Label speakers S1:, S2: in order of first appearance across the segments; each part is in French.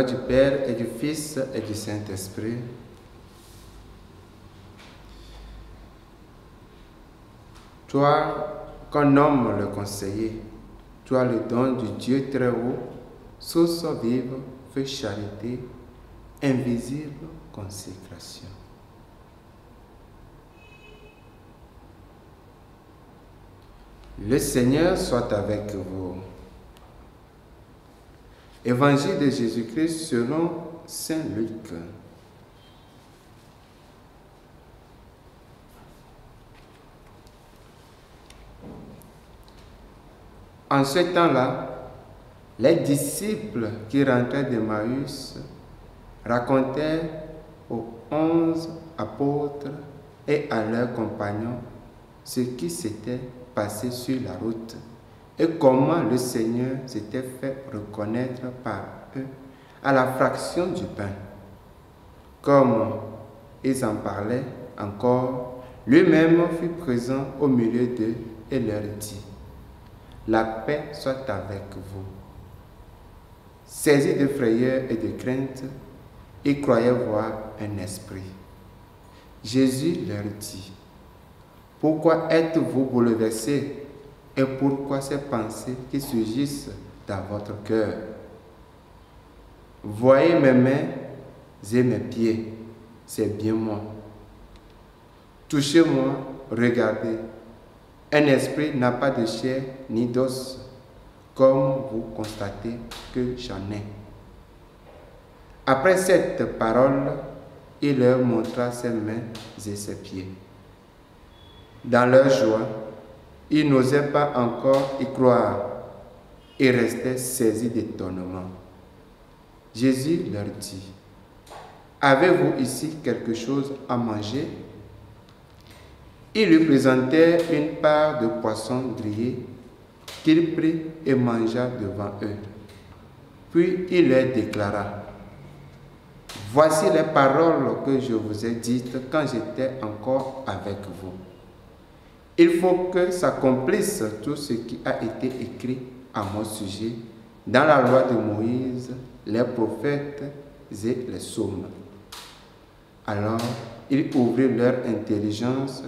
S1: du Père et du Fils et du Saint-Esprit. Toi, qu'on nomme le conseiller, toi le don du Dieu très haut, source vive, feu charité, invisible consécration. Le Seigneur soit avec vous. Évangile de Jésus-Christ selon Saint Luc. En ce temps-là, les disciples qui rentraient d'Emmaüs racontèrent aux 11 apôtres et à leurs compagnons ce qui s'était passé sur la route et comment le Seigneur s'était fait reconnaître par eux à la fraction du pain. Comme ils en parlaient encore, lui-même fut présent au milieu d'eux et leur dit: la paix soit avec vous. Saisis de frayeur et de crainte, ils croyaient voir un esprit. Jésus leur dit: pourquoi êtes-vous bouleversés et pourquoi ces pensées qui surgissent dans votre cœur? Voyez mes mains et mes pieds, c'est bien moi. Touchez-moi, regardez. Un esprit n'a pas de chair ni d'os, comme vous constatez que j'en ai. Après cette parole, il leur montra ses mains et ses pieds. Dans leur joie, ils n'osaient pas encore y croire et restaient saisis d'étonnement. Jésus leur dit: avez-vous ici quelque chose à manger? Ils lui présentèrent une part de poisson grillé qu'il prit et mangea devant eux. Puis il leur déclara: voici les paroles que je vous ai dites quand j'étais encore avec vous. Il faut que s'accomplisse tout ce qui a été écrit à mon sujet dans la loi de Moïse, les prophètes et les psaumes. Alors, il ouvrit leur intelligence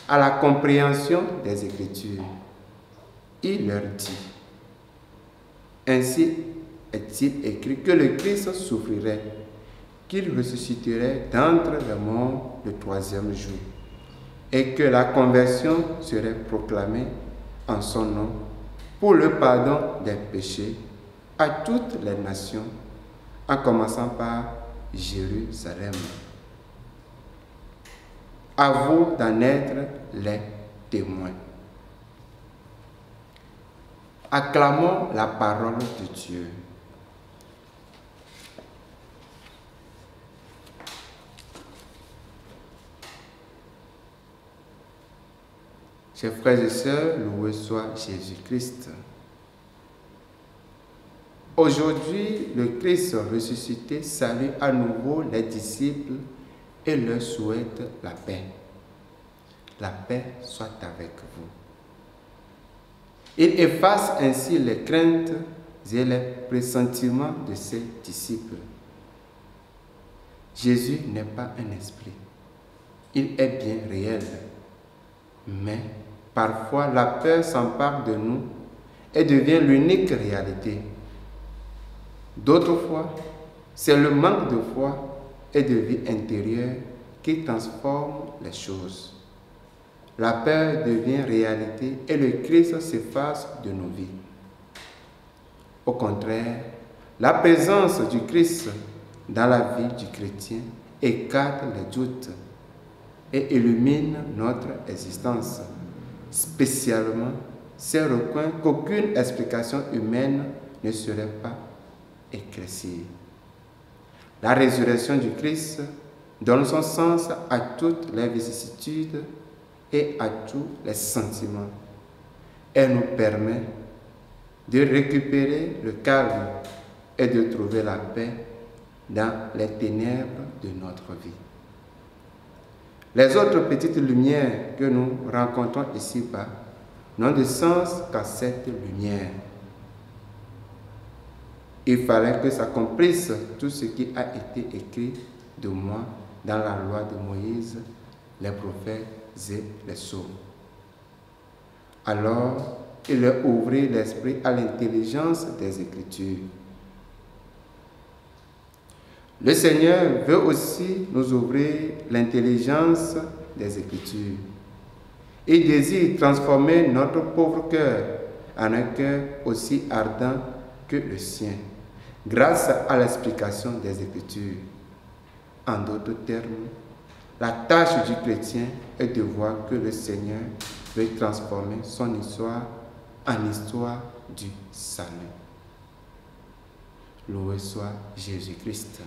S1: à la compréhension des Écritures. Il leur dit: ainsi est-il écrit que le Christ souffrirait, qu'il ressusciterait d'entre les morts le troisième jour, et que la conversion serait proclamée en son nom pour le pardon des péchés à toutes les nations, en commençant par Jérusalem. À vous d'en être les témoins. Acclamons la parole de Dieu. Chers frères et sœurs, loué soit Jésus-Christ. Aujourd'hui, le Christ ressuscité salue à nouveau les disciples et leur souhaite la paix. La paix soit avec vous. Il efface ainsi les craintes et les pressentiments de ses disciples. Jésus n'est pas un esprit. Il est bien réel. Mais parfois, la peur s'empare de nous et devient l'unique réalité. D'autres fois, c'est le manque de foi et de vie intérieure qui transforme les choses. La peur devient réalité et le Christ s'efface de nos vies. Au contraire, la présence du Christ dans la vie du chrétien écarte les doutes et illumine notre existence, spécialement ces recoins qu'aucune explication humaine ne serait pas éclaircie. La résurrection du Christ donne son sens à toutes les vicissitudes et à tous les sentiments. Elle nous permet de récupérer le calme et de trouver la paix dans les ténèbres de notre vie. Les autres petites lumières que nous rencontrons ici-bas n'ont de sens qu'à cette lumière. Il fallait que s'accomplisse tout ce qui a été écrit de moi dans la loi de Moïse, les prophètes et les psaumes. Alors, il leur ouvrit l'esprit à l'intelligence des Écritures. Le Seigneur veut aussi nous ouvrir l'intelligence des Écritures. Il désire transformer notre pauvre cœur en un cœur aussi ardent que le sien, grâce à l'explication des Écritures. En d'autres termes, la tâche du chrétien est de voir que le Seigneur veut transformer son histoire en histoire du salut. Loué soit Jésus-Christ.